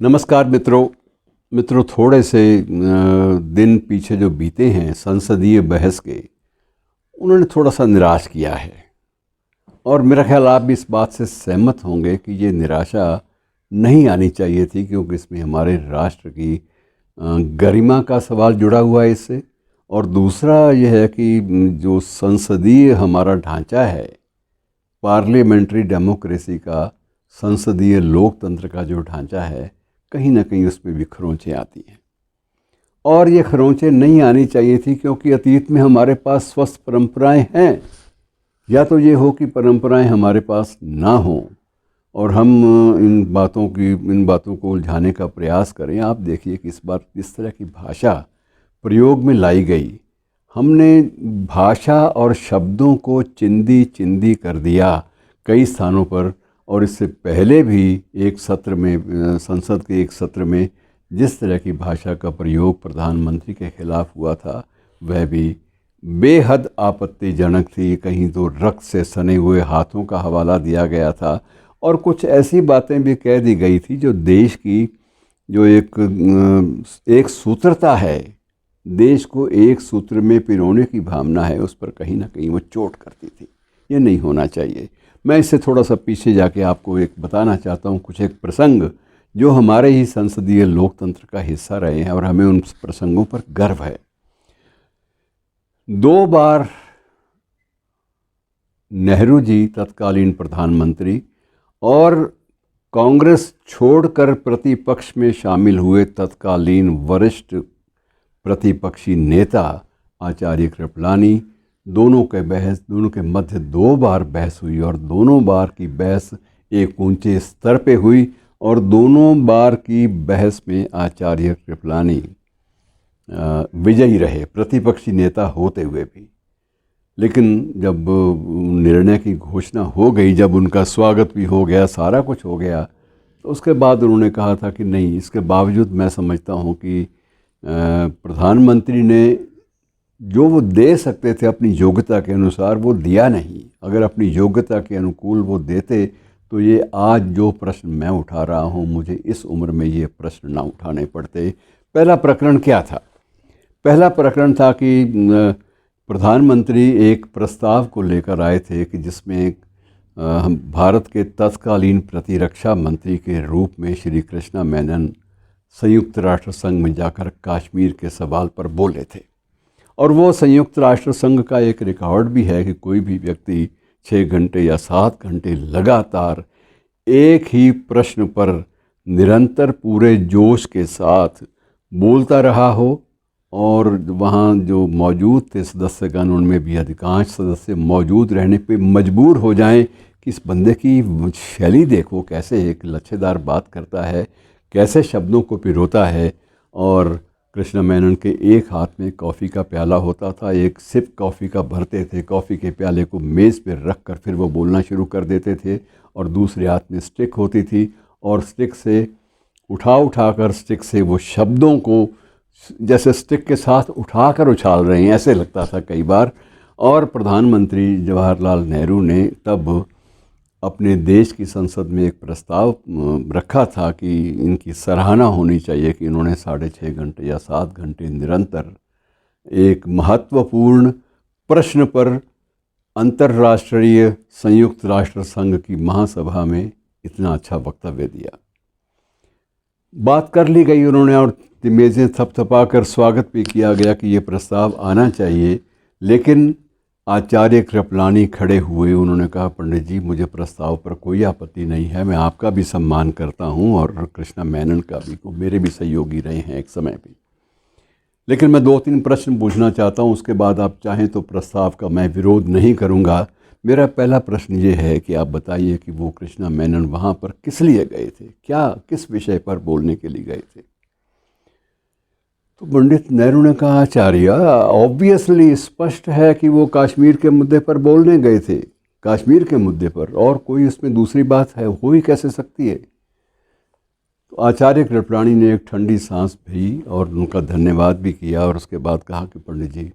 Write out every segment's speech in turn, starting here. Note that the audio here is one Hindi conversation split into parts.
नमस्कार मित्रों, थोड़े से दिन पीछे जो बीते हैं संसदीय बहस के, उन्होंने थोड़ा सा निराश किया है। और मेरा ख्याल आप भी इस बात से सहमत होंगे कि ये निराशा नहीं आनी चाहिए थी, क्योंकि इसमें हमारे राष्ट्र की गरिमा का सवाल जुड़ा हुआ है इससे। और दूसरा यह है कि जो संसदीय हमारा ढांचा है, पार्लियामेंट्री डेमोक्रेसी का, संसदीय लोकतंत्र का जो ढांचा है, कहीं ना कहीं उसमें भी खरोंचें आती हैं। और ये खरोंचें नहीं आनी चाहिए थी, क्योंकि अतीत में हमारे पास स्वस्थ परंपराएं हैं। या तो ये हो कि परंपराएं हमारे पास ना हों और हम इन बातों को उलझाने का प्रयास करें। आप देखिए कि इस बार इस तरह की भाषा प्रयोग में लाई गई, हमने भाषा और शब्दों को चिंदी चिंदी कर दिया कई स्थानों पर। और इससे पहले भी एक सत्र में, संसद के एक सत्र में, जिस तरह की भाषा का प्रयोग प्रधानमंत्री के खिलाफ हुआ था, वह भी बेहद आपत्तिजनक थी। कहीं तो रक्त से सने हुए हाथों का हवाला दिया गया था और कुछ ऐसी बातें भी कह दी गई थी जो देश की जो एक सूत्रता है, देश को एक सूत्र में पिरोने की भावना है, उस पर कहीं ना कहीं वो चोट करती थी। ये नहीं होना चाहिए। मैं इससे थोड़ा सा पीछे जाके आपको एक बताना चाहता हूँ, कुछ एक प्रसंग जो हमारे ही संसदीय लोकतंत्र का हिस्सा रहे हैं और हमें उन प्रसंगों पर गर्व है। 2 बार नेहरू जी तत्कालीन प्रधानमंत्री और कांग्रेस छोड़कर प्रतिपक्ष में शामिल हुए तत्कालीन वरिष्ठ प्रतिपक्षी नेता आचार्य कृपलानी, दोनों के मध्य 2 बार बहस हुई और दोनों बार की बहस एक ऊंचे स्तर पे हुई और दोनों बार की बहस में आचार्य कृपलानी विजयी रहे, प्रतिपक्षी नेता होते हुए भी। लेकिन जब निर्णय की घोषणा हो गई, जब उनका स्वागत भी हो गया, सारा कुछ हो गया, तो उसके बाद उन्होंने कहा था कि नहीं, इसके बावजूद मैं समझता हूँ कि प्रधानमंत्री ने जो वो दे सकते थे अपनी योग्यता के अनुसार, वो दिया नहीं। अगर अपनी योग्यता के अनुकूल वो देते तो ये आज जो प्रश्न मैं उठा रहा हूँ, मुझे इस उम्र में ये प्रश्न ना उठाने पड़ते। पहला प्रकरण क्या था? पहला प्रकरण था कि प्रधानमंत्री एक प्रस्ताव को लेकर आए थे कि जिसमें हम भारत के तत्कालीन प्रतिरक्षा मंत्री के रूप में श्री कृष्णा मेनन संयुक्त राष्ट्र संघ में जाकर कश्मीर के सवाल पर बोले थे। और वो संयुक्त राष्ट्र संघ का एक रिकॉर्ड भी है कि कोई भी व्यक्ति 6 घंटे या 7 घंटे लगातार एक ही प्रश्न पर निरंतर पूरे जोश के साथ बोलता रहा हो और वहाँ जो मौजूद थे सदस्यगण, उनमें भी अधिकांश सदस्य मौजूद रहने पे मजबूर हो जाएं कि इस बंदे की शैली देखो, कैसे एक लच्छेदार बात करता है, कैसे शब्दों को पिरोता है। और कृष्णा मेनन के एक हाथ में कॉफ़ी का प्याला होता था, एक सिप कॉफ़ी का भरते थे, कॉफ़ी के प्याले को मेज़ पर रख कर फिर वो बोलना शुरू कर देते थे, और दूसरे हाथ में स्टिक होती थी और स्टिक से उठा कर स्टिक से वो शब्दों को जैसे स्टिक के साथ उठाकर उछाल रहे हैं, ऐसे लगता था कई बार। और प्रधानमंत्री जवाहरलाल नेहरू ने तब अपने देश की संसद में एक प्रस्ताव रखा था कि इनकी सराहना होनी चाहिए कि इन्होंने 6.5 घंटे या 7 घंटे निरंतर एक महत्वपूर्ण प्रश्न पर अंतर्राष्ट्रीय संयुक्त राष्ट्र संघ की महासभा में इतना अच्छा वक्तव्य दिया। बात कर ली गई उन्होंने और मेज़ें थपथपाकर स्वागत भी किया गया कि ये प्रस्ताव आना चाहिए। लेकिन आचार्य कृपलानी खड़े हुए, उन्होंने कहा, पंडित जी, मुझे प्रस्ताव पर कोई आपत्ति नहीं है, मैं आपका भी सम्मान करता हूँ और कृष्णा मेनन का भी, को मेरे भी सहयोगी रहे हैं एक समय भी, लेकिन मैं 2-3 प्रश्न पूछना चाहता हूँ, उसके बाद आप चाहें तो प्रस्ताव का मैं विरोध नहीं करूँगा। मेरा पहला प्रश्न ये है कि आप बताइए कि वो कृष्णा मेनन वहाँ पर किस लिए गए थे, किस विषय पर बोलने के लिए गए थे? तो पंडित नेहरू ने कहा, आचार्य, ऑब्वियसली स्पष्ट है कि वो कश्मीर के मुद्दे पर बोलने गए थे, कश्मीर के मुद्दे पर, और कोई उसमें दूसरी बात है हो ही कैसे सकती है? तो आचार्य कृपलानी ने एक ठंडी सांस भरी और उनका धन्यवाद भी किया और उसके बाद कहा कि पंडित जी,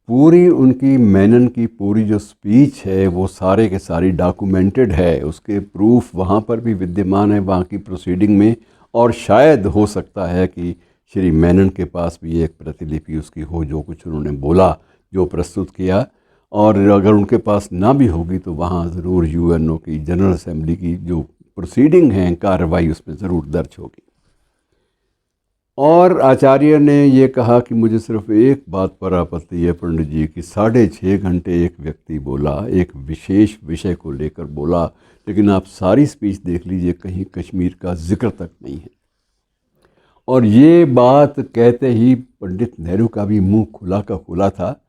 पूरी उनकी मेनन की पूरी जो स्पीच है वो सारे के सारी डॉक्यूमेंटेड है, उसके प्रूफ वहाँ पर भी विद्यमान है, वहाँ की प्रोसीडिंग में, और शायद हो सकता है कि श्री मेनन के पास भी एक प्रतिलिपि उसकी हो, जो कुछ उन्होंने बोला, जो प्रस्तुत किया। और अगर उनके पास ना भी होगी तो वहाँ ज़रूर यूएनओ की जनरल असेंबली की जो प्रोसीडिंग हैं, कार्रवाई, उसमें ज़रूर दर्ज होगी। और आचार्य ने ये कहा कि मुझे सिर्फ एक बात पर आपत्ति है पंडित जी कि 6.5 घंटे एक व्यक्ति बोला, एक विशेष विषय को लेकर बोला, लेकिन आप सारी स्पीच देख लीजिए, कहीं कश्मीर का जिक्र तक नहीं है। और ये बात कहते ही पंडित नेहरू का भी मुंह खुला का खुला था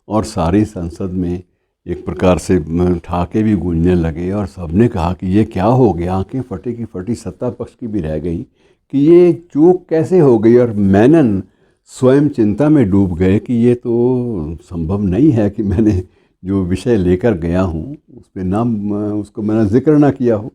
और सारी संसद में एक प्रकार से ठहाके भी गूंजने लगे और सबने कहा कि ये क्या हो गया। आंखें फटी की फटी सत्ता पक्ष की भी रह गई कि ये चूक कैसे हो गई। और मेनन स्वयं चिंता में डूब गए कि ये तो संभव नहीं है कि मैंने जो विषय लेकर गया हूँ उस पर उसको मैंने जिक्र ना किया हो।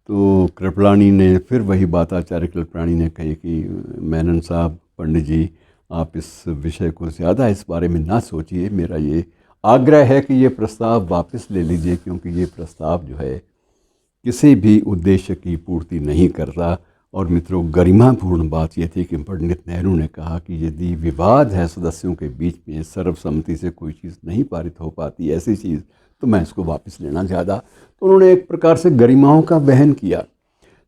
तो कृपलानी ने फिर वही बात आचार्य कृपलानी ने कही कि मेनन साहब, पंडित जी, आप इस विषय को ज़्यादा इस बारे में ना सोचिए, मेरा ये आग्रह है कि ये प्रस्ताव वापस ले लीजिए, क्योंकि ये प्रस्ताव जो है किसी भी उद्देश्य की पूर्ति नहीं करता। और मित्रों, गरिमापूर्ण बात यह थी कि पंडित नेहरू ने कहा कि यदि विवाद है सदस्यों के बीच में, सर्वसम्मति से कोई चीज़ नहीं पारित हो पाती, ऐसी चीज़, तो मैं इसको वापस लेना चाहता। तो उन्होंने एक प्रकार से गरिमाओं का वहन किया।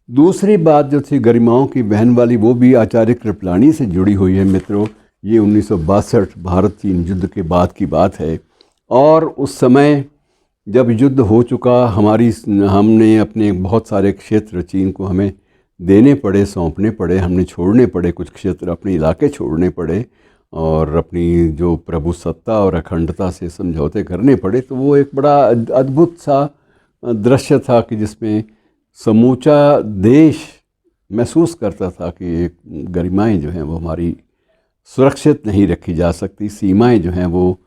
दूसरी बात जो थी गरिमाओं की वहन वाली, वो भी आचार्य कृपलानी से जुड़ी हुई है मित्रों। ये 1962 भारत चीन युद्ध के बाद की बात है। और उस समय जब युद्ध हो चुका, हमने अपने बहुत सारे क्षेत्र चीन को हमें देने पड़े, सौंपने पड़े, हमने छोड़ने पड़े, कुछ क्षेत्र अपने इलाके छोड़ने पड़े और अपनी जो प्रभुसत्ता और अखंडता से समझौते करने पड़े। तो वो एक बड़ा अद्भुत सा दृश्य था कि जिसमें समूचा देश महसूस करता था कि एक गरिमाएं जो हैं वो हमारी सुरक्षित नहीं रखी जा सकती, सीमाएं जो हैं वो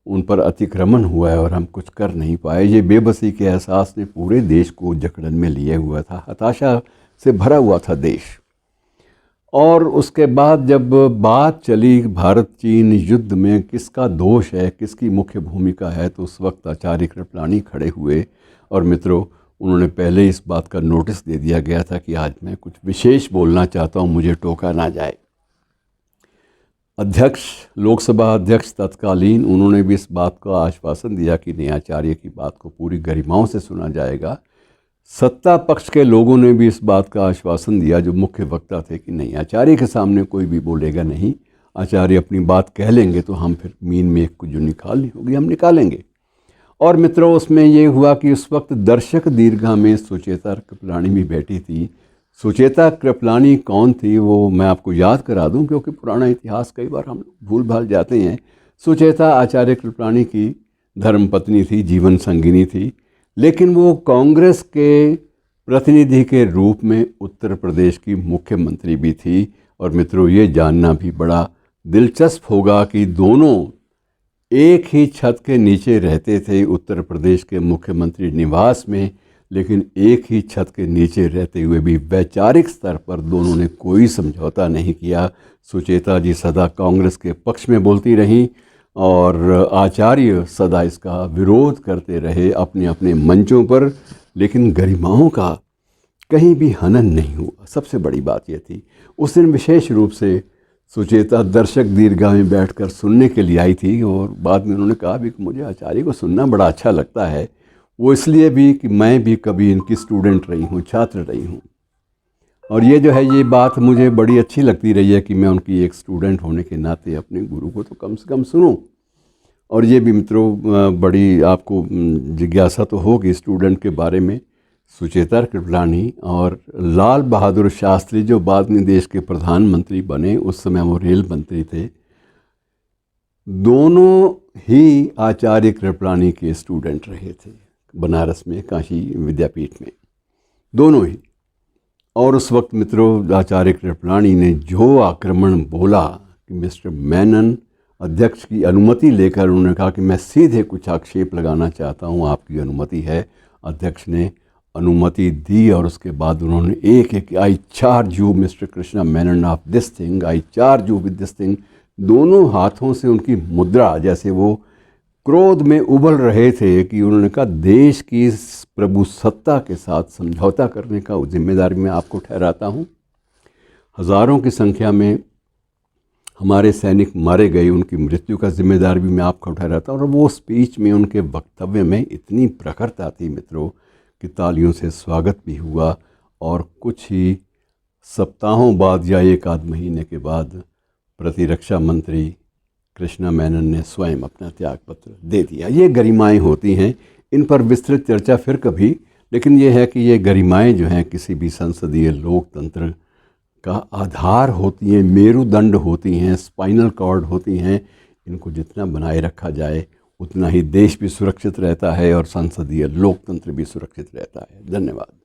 उन पर अतिक्रमण हुआ है और हम कुछ कर नहीं पाए। ये बेबसी के एहसास ने पूरे देश को जकड़न में लिए हुआ था, हताशा से भरा हुआ था देश। और उसके बाद जब बात चली भारत चीन युद्ध में किसका दोष है, किसकी मुख्य भूमिका है, तो उस वक्त आचार्य कृपलानी खड़े हुए और मित्रों, उन्होंने पहले इस बात का नोटिस दे दिया गया था कि आज मैं कुछ विशेष बोलना चाहता हूँ, मुझे टोका ना जाए। अध्यक्ष, लोकसभा अध्यक्ष तत्कालीन, उन्होंने भी इस बात का आश्वासन दिया कि नहीं, आचार्य की बात को पूरी गरिमाओं से सुना जाएगा। सत्ता पक्ष के लोगों ने भी इस बात का आश्वासन दिया, जो मुख्य वक्ता थे, कि नहीं, आचार्य के सामने कोई भी बोलेगा नहीं, आचार्य अपनी बात कह लेंगे तो हम फिर मीन में एक को जो निकालनी होगी हम निकालेंगे। और मित्रों, उसमें ये हुआ कि उस वक्त दर्शक दीर्घा में सुचेता कृपलानी भी बैठी थी। सुचेता कृपलानी कौन थी वो मैं आपको याद करा दूं, क्योंकि पुराना इतिहास कई बार हम भूल भाल जाते हैं। सुचेता आचार्य कृपलानी की धर्मपत्नी थी, जीवन संगिनी थी, लेकिन वो कांग्रेस के प्रतिनिधि के रूप में उत्तर प्रदेश की मुख्यमंत्री भी थी। और मित्रों, ये जानना भी बड़ा दिलचस्प होगा कि दोनों एक ही छत के नीचे रहते थे उत्तर प्रदेश के मुख्यमंत्री निवास में, लेकिन एक ही छत के नीचे रहते हुए भी वैचारिक स्तर पर दोनों ने कोई समझौता नहीं किया। सुचेता जी सदा कांग्रेस के पक्ष में बोलती रहीं और आचार्य सदा इसका विरोध करते रहे अपने अपने मंचों पर, लेकिन गरिमाओं का कहीं भी हनन नहीं हुआ। सबसे बड़ी बात यह थी, उस दिन विशेष रूप से सुचेता दर्शक दीर्घा में बैठकर सुनने के लिए आई थी और बाद में उन्होंने कहा भी कि मुझे आचार्य को सुनना बड़ा अच्छा लगता है, वो इसलिए भी कि मैं भी कभी इनकी स्टूडेंट रही हूँ, छात्र रही हूँ। और ये जो है, ये बात मुझे बड़ी अच्छी लगती रही है कि मैं उनकी एक स्टूडेंट होने के नाते अपने गुरु को तो कम से कम सुनूं। और ये भी मित्रों, बड़ी आपको जिज्ञासा तो होगी स्टूडेंट के बारे में। सुचेता कृपलानी और लाल बहादुर शास्त्री, जो बाद में देश के प्रधानमंत्री बने, उस समय वो रेल मंत्री थे, दोनों ही आचार्य कृपलानी के स्टूडेंट रहे थे बनारस में, काशी विद्यापीठ में, दोनों ही। और उस वक्त मित्रों, आचार्य कृपलानी ने जो आक्रमण बोला कि मिस्टर मेनन, अध्यक्ष की अनुमति लेकर उन्होंने कहा कि मैं सीधे कुछ आक्षेप लगाना चाहता हूँ, आपकी अनुमति है। अध्यक्ष ने अनुमति दी और उसके बाद उन्होंने एक आई charge you mister Krishna Menon of this thing, I charge you with this thing, दोनों हाथों से उनकी मुद्रा, जैसे वो क्रोध में उबल रहे थे, कि उन्होंने कहा देश की प्रभुसत्ता के साथ समझौता करने का जिम्मेदारी मैं आपको ठहराता हूँ। हज़ारों की संख्या में हमारे सैनिक मारे गए, उनकी मृत्यु का जिम्मेदार भी मैं आपका उठा रहा था। और वो स्पीच में, उनके वक्तव्य में इतनी प्रखरता थी मित्रों कि तालियों से स्वागत भी हुआ। और कुछ ही सप्ताहों बाद या एक आध महीने के बाद प्रतिरक्षा मंत्री कृष्णा मेनन ने स्वयं अपना त्यागपत्र दे दिया। ये गरिमाएं होती हैं, इन पर विस्तृत चर्चा फिर कभी। लेकिन ये है कि ये गरिमाएं जो हैं किसी भी संसदीय लोकतंत्र का आधार होती हैं, मेरुदंड होती हैं, स्पाइनल कॉर्ड होती हैं। इनको जितना बनाए रखा जाए उतना ही देश भी सुरक्षित रहता है और संसदीय लोकतंत्र भी सुरक्षित रहता है। धन्यवाद।